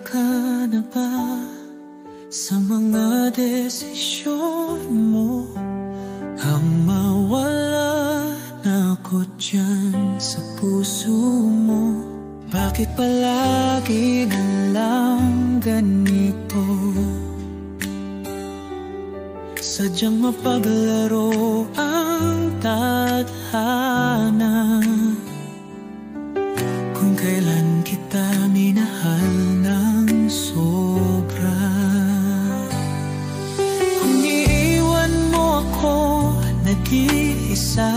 ka na ba sa mga desisyon mo? Ang mawala na ako dyan sa puso mo. Bakit palagi na lang ganito? Sadyang mapaglaro ang tadhana. Kung kailan kita minahal ng sobra. Kung iiwan mo ako nag-iisa,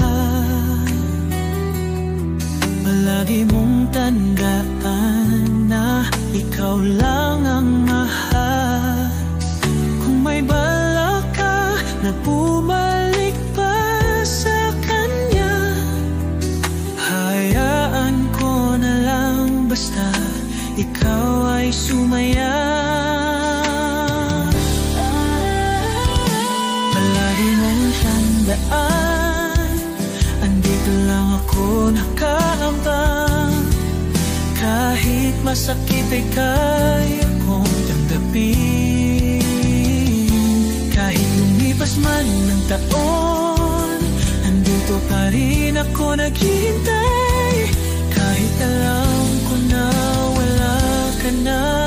palagi mong tandaan na ikaw lang ang mahal. Kung may balak ka na bumalik pa sa kanya, hayaan ko na lang basta ikaw ay sumaya. Palagi mong tandaan, andito lang ako nakaambang. Kahit masakit ay kaya kong tanggapin. Kahit lumipas man ng taon, andito pa rin ako naghihintay. Kahit alam ko na wala ka na.